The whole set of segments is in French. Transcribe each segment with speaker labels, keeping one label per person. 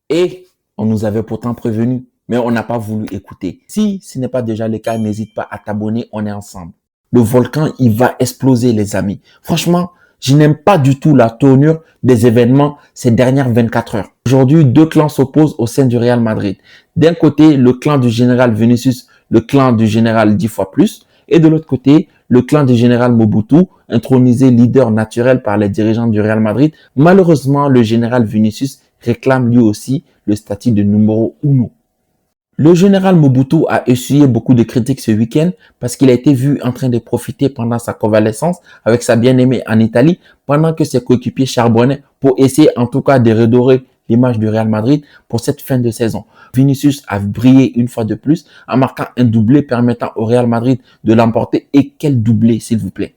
Speaker 1: Et on nous avait pourtant prévenu, mais on n'a pas voulu écouter. Si ce n'est pas déjà le cas, n'hésite pas à t'abonner, on est ensemble. Le volcan, il va exploser, les amis. Franchement, je n'aime pas du tout la tournure des événements ces dernières 24 heures. Aujourd'hui, deux clans s'opposent au sein du Real Madrid. D'un côté, le clan du général Vinicius, le clan du général 10 fois plus. Et de l'autre côté, le clan du général Mobutu, intronisé leader naturel par les dirigeants du Real Madrid. Malheureusement, le général Vinicius réclame lui aussi le statut de numéro uno. Le général Mobutu a essuyé beaucoup de critiques ce week-end parce qu'il a été vu en train de profiter pendant sa convalescence avec sa bien-aimée en Italie pendant que ses coéquipiers charbonnaient pour essayer en tout cas de redorer l'image du Real Madrid pour cette fin de saison. Vinicius a brillé une fois de plus en marquant un doublé permettant au Real Madrid de l'emporter. Et quel doublé, s'il vous plaît!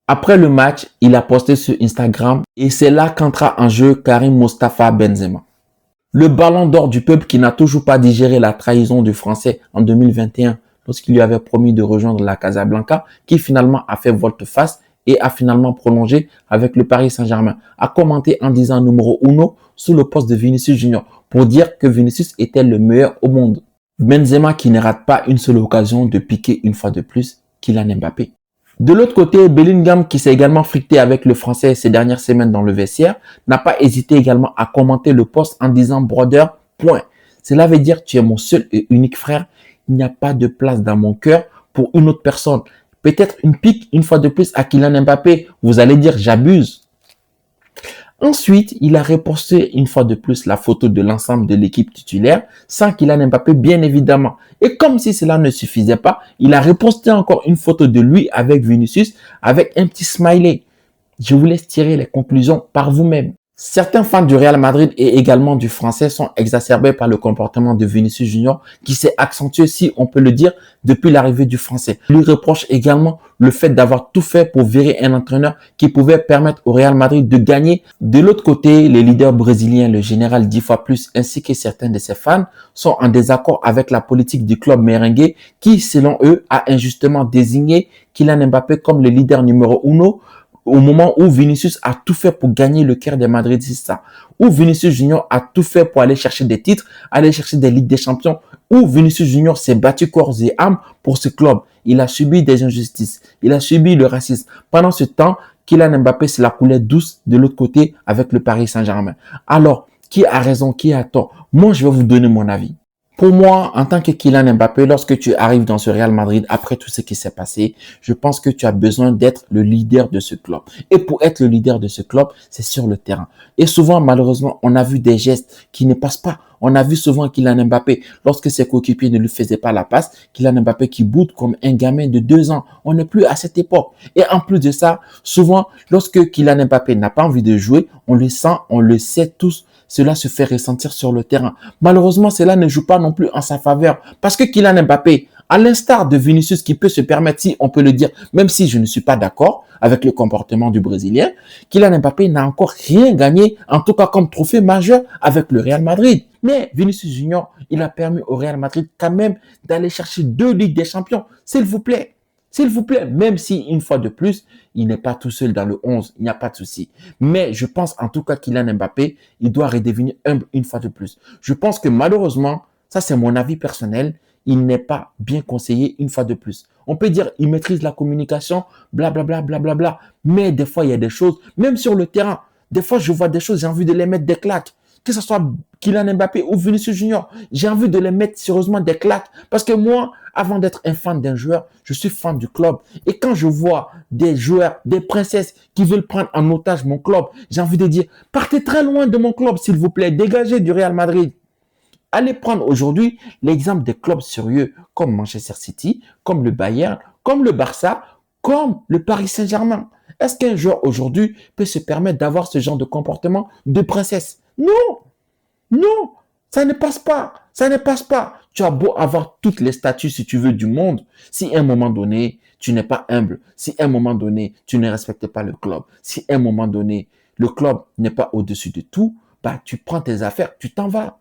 Speaker 1: Après le match, il a posté sur Instagram et c'est là qu'entra en jeu Karim Mostafa Benzema. Le ballon d'or du peuple qui n'a toujours pas digéré la trahison du Français en 2021 lorsqu'il lui avait promis de rejoindre la Casablanca, qui finalement a fait volte-face et a finalement prolongé avec le Paris Saint-Germain, a commenté en disant numéro uno sous le poste de Vinicius Junior pour dire que Vinicius était le meilleur au monde. Benzema qui ne rate pas une seule occasion de piquer une fois de plus Kylian Mbappé. De l'autre côté, Bellingham, qui s'est également fricté avec le Français ces dernières semaines dans le vestiaire, n'a pas hésité également à commenter le post en disant « Brother, point ». Cela veut dire « Tu es mon seul et unique frère. Il n'y a pas de place dans mon cœur pour une autre personne. Peut-être une pique une fois de plus à Kylian Mbappé. Vous allez dire « J'abuse ». Ensuite, il a reposté une fois de plus la photo de l'ensemble de l'équipe titulaire, sans Kylian Mbappé bien évidemment. Et comme si cela ne suffisait pas, il a reposté encore une photo de lui avec Vinicius, avec un petit smiley. Je vous laisse tirer les conclusions par vous-même. Certains fans du Real Madrid et également du Français sont exacerbés par le comportement de Vinicius Junior qui s'est accentué, si on peut le dire, depuis l'arrivée du Français. Il lui reproche également le fait d'avoir tout fait pour virer un entraîneur qui pouvait permettre au Real Madrid de gagner. De l'autre côté, les leaders brésiliens, le général 10 fois plus ainsi que certains de ses fans sont en désaccord avec la politique du club merengue qui, selon eux, a injustement désigné Kylian Mbappé comme le leader numéro uno au moment où Vinicius a tout fait pour gagner le cœur des Madridistas, où Vinicius Junior a tout fait pour aller chercher des titres, aller chercher des Ligues des Champions, où Vinicius Junior s'est battu corps et âme pour ce club. Il a subi des injustices, il a subi le racisme. Pendant ce temps, Kylian Mbappé, c'est la coulée douce de l'autre côté avec le Paris Saint-Germain. Alors, qui a raison, qui a tort? Moi, je vais vous donner mon avis. Pour moi, en tant que Kylian Mbappé, lorsque tu arrives dans ce Real Madrid, après tout ce qui s'est passé, je pense que tu as besoin d'être le leader de ce club. Et pour être le leader de ce club, c'est sur le terrain. Et souvent, malheureusement, on a vu des gestes qui ne passent pas. On a vu souvent Kylian Mbappé, lorsque ses coéquipiers ne lui faisaient pas la passe, Kylian Mbappé qui boude comme un gamin de 2 ans. On n'est plus à cette époque. Et en plus de ça, souvent, lorsque Kylian Mbappé n'a pas envie de jouer, on le sent, on le sait tous, cela se fait ressentir sur le terrain. Malheureusement, cela ne joue pas non plus en sa faveur. Parce que Kylian Mbappé, à l'instar de Vinicius qui peut se permettre, si on peut le dire, même si je ne suis pas d'accord avec le comportement du Brésilien, Kylian Mbappé n'a encore rien gagné, en tout cas comme trophée majeur avec le Real Madrid. Mais Vinicius Junior, il a permis au Real Madrid quand même d'aller chercher 2 Ligues des Champions. S'il vous plaît. S'il vous plaît, même si une fois de plus, il n'est pas tout seul dans le 11, il n'y a pas de souci. Mais je pense en tout cas Kylian Mbappé, il doit redevenir humble une fois de plus. Je pense que malheureusement, ça c'est mon avis personnel, il n'est pas bien conseillé une fois de plus. On peut dire il maîtrise la communication, blablabla, blablabla. Mais des fois, il y a des choses, même sur le terrain, des fois je vois des choses, j'ai envie de les mettre des claques. Que ce soit Kylian Mbappé ou Vinicius Junior, j'ai envie de les mettre sérieusement des claques. Parce que moi, avant d'être un fan d'un joueur, je suis fan du club. Et quand je vois des joueurs, des princesses qui veulent prendre en otage mon club, j'ai envie de dire, partez très loin de mon club, s'il vous plaît, dégagez du Real Madrid. Allez prendre aujourd'hui l'exemple des clubs sérieux comme Manchester City, comme le Bayern, comme le Barça, comme le Paris Saint-Germain. Est-ce qu'un joueur aujourd'hui peut se permettre d'avoir ce genre de comportement de princesse? Non, non, ça ne passe pas, ça ne passe pas. Tu as beau avoir toutes les statuts, si tu veux, du monde. Si à un moment donné, tu n'es pas humble, si à un moment donné, tu ne respectes pas le club, si à un moment donné, le club n'est pas au-dessus de tout, bah, tu prends tes affaires, tu t'en vas.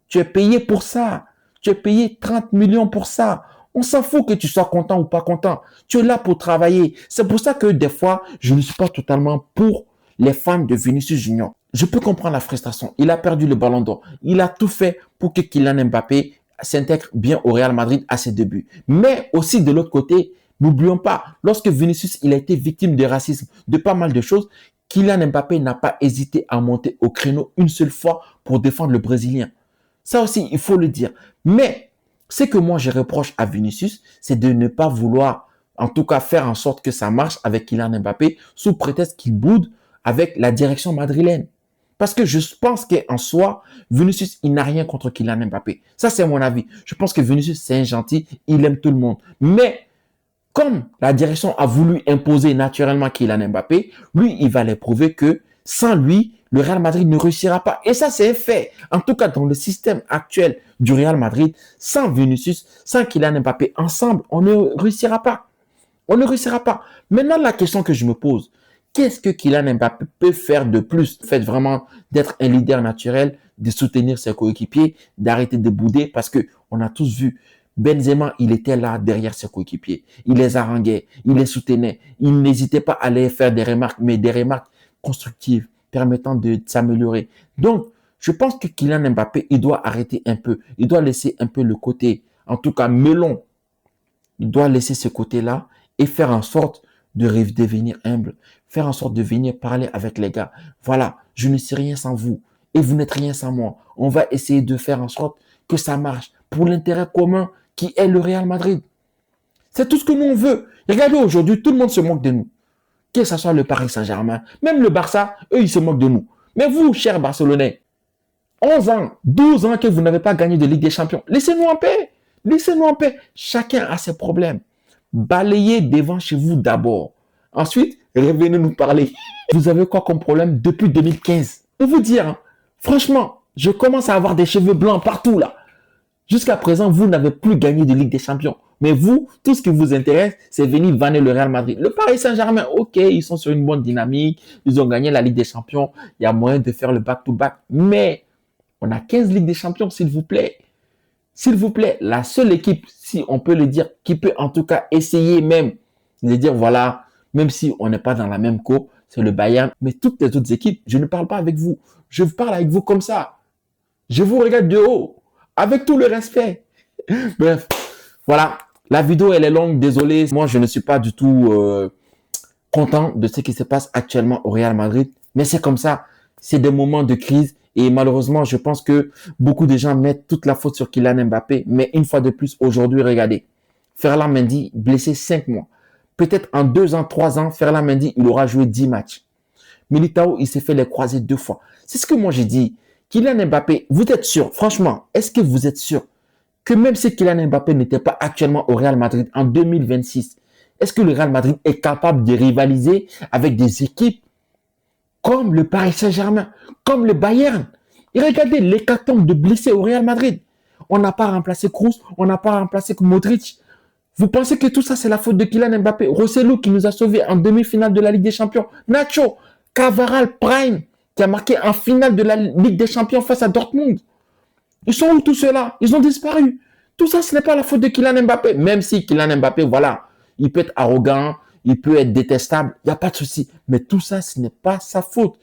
Speaker 1: Tu es payé pour ça. Tu es payé 30 millions pour ça. On s'en fout que tu sois content ou pas content. Tu es là pour travailler. C'est pour ça que des fois, je ne suis pas totalement pour les fans de Vinicius Junior. je peux comprendre la frustration. Il a perdu le ballon d'or. Il a tout fait pour que Kylian Mbappé s'intègre bien au Real Madrid à ses débuts. Mais aussi de l'autre côté, n'oublions pas, lorsque Vinicius il a été victime de racisme, de pas mal de choses, Kylian Mbappé n'a pas hésité à monter au créneau une seule fois pour défendre le Brésilien. Ça aussi, il faut le dire. Mais ce que moi je reproche à Vinicius, c'est de ne pas vouloir, en tout cas faire en sorte que ça marche avec Kylian Mbappé sous prétexte qu'il boude avec la direction madrilène. Parce que je pense qu'en soi, Vinicius, il n'a rien contre Kylian Mbappé. Ça, c'est mon avis. Je pense que Vinicius, c'est un gentil, il aime tout le monde. Mais comme la direction a voulu imposer naturellement Kylian Mbappé, lui, il va les prouver que sans lui, le Real Madrid ne réussira pas. Et ça, c'est un fait. En tout cas, dans le système actuel du Real Madrid, sans Vinicius, sans Kylian Mbappé, ensemble, on ne réussira pas. On ne réussira pas. Maintenant, la question que je me pose, qu'est-ce que Kylian Mbappé peut faire de plus? Fait vraiment d'être un leader naturel, de soutenir ses coéquipiers, d'arrêter de bouder parce que on a tous vu Benzema, il était là derrière ses coéquipiers. Il les haranguait, il les soutenait. Il n'hésitait pas à les faire des remarques, mais des remarques constructives permettant de s'améliorer. Donc, je pense que Kylian Mbappé, il doit arrêter un peu. Il doit laisser un peu le côté, en tout cas melon. Il doit laisser ce côté-là et faire en sorte de devenir humble, faire en sorte de venir parler avec les gars. Voilà, je ne suis rien sans vous et vous n'êtes rien sans moi. On va essayer de faire en sorte que ça marche pour l'intérêt commun qui est le Real Madrid. C'est tout ce que nous on veut. Regardez aujourd'hui, tout le monde se moque de nous. Que ce soit le Paris Saint-Germain, même le Barça, eux, ils se moquent de nous. Mais vous, chers Barcelonais, 11 ans, 12 ans que vous n'avez pas gagné de Ligue des Champions, laissez-nous en paix. Laissez-nous en paix. Chacun a ses problèmes. Balayez devant chez vous d'abord. Ensuite, revenez nous parler. Vous avez quoi comme problème depuis 2015? Pour vous dire, hein, franchement, je commence à avoir des cheveux blancs partout là. Jusqu'à présent, vous n'avez plus gagné de Ligue des Champions. Mais vous, tout ce qui vous intéresse, c'est venir vanner le Real Madrid. Le Paris Saint-Germain, ok, ils sont sur une bonne dynamique. Ils ont gagné la Ligue des Champions. Il y a moyen de faire le back-to-back. Mais on a 15 Ligues des Champions, s'il vous plaît. S'il vous plaît, la seule équipe, si on peut le dire, qui peut en tout cas essayer même de dire, voilà, même si on n'est pas dans la même cour, c'est le Bayern. Mais toutes les autres équipes, je ne parle pas avec vous. Je parle avec vous comme ça. Je vous regarde de haut, avec tout le respect. Bref, voilà. La vidéo, elle est longue, désolé. Moi, je ne suis pas du tout content de ce qui se passe actuellement au Real Madrid. Mais c'est comme ça. C'est des moments de crise. Et malheureusement, je pense que beaucoup de gens mettent toute la faute sur Kylian Mbappé. Mais une fois de plus, aujourd'hui, regardez. Ferland Mendy, blessé 5 mois. Peut-être en 2 ans, 3 ans, Ferland Mendy, il aura joué 10 matchs. Militao, il s'est fait les croisés 2 fois. C'est ce que moi j'ai dit. Kylian Mbappé, vous êtes sûr, franchement, est-ce que vous êtes sûr que même si Kylian Mbappé n'était pas actuellement au Real Madrid en 2026, est-ce que le Real Madrid est capable de rivaliser avec des équipes comme le Paris Saint-Germain, comme le Bayern? Et regardez l'hécatombe de blessés au Real Madrid. On n'a pas remplacé Kroos, on n'a pas remplacé Modric. Vous pensez que tout ça, c'est la faute de Kylian Mbappé? Rosselló qui nous a sauvés en demi-finale de la Ligue des Champions. Nacho, Cavaral, Prime, qui a marqué en finale de la Ligue des Champions face à Dortmund. Ils sont où tous ceux-là? Ils ont disparu. Tout ça, ce n'est pas la faute de Kylian Mbappé. Même si Kylian Mbappé, voilà, il peut être arrogant, il peut être détestable, il n'y a pas de souci. Mais tout ça, ce n'est pas sa faute.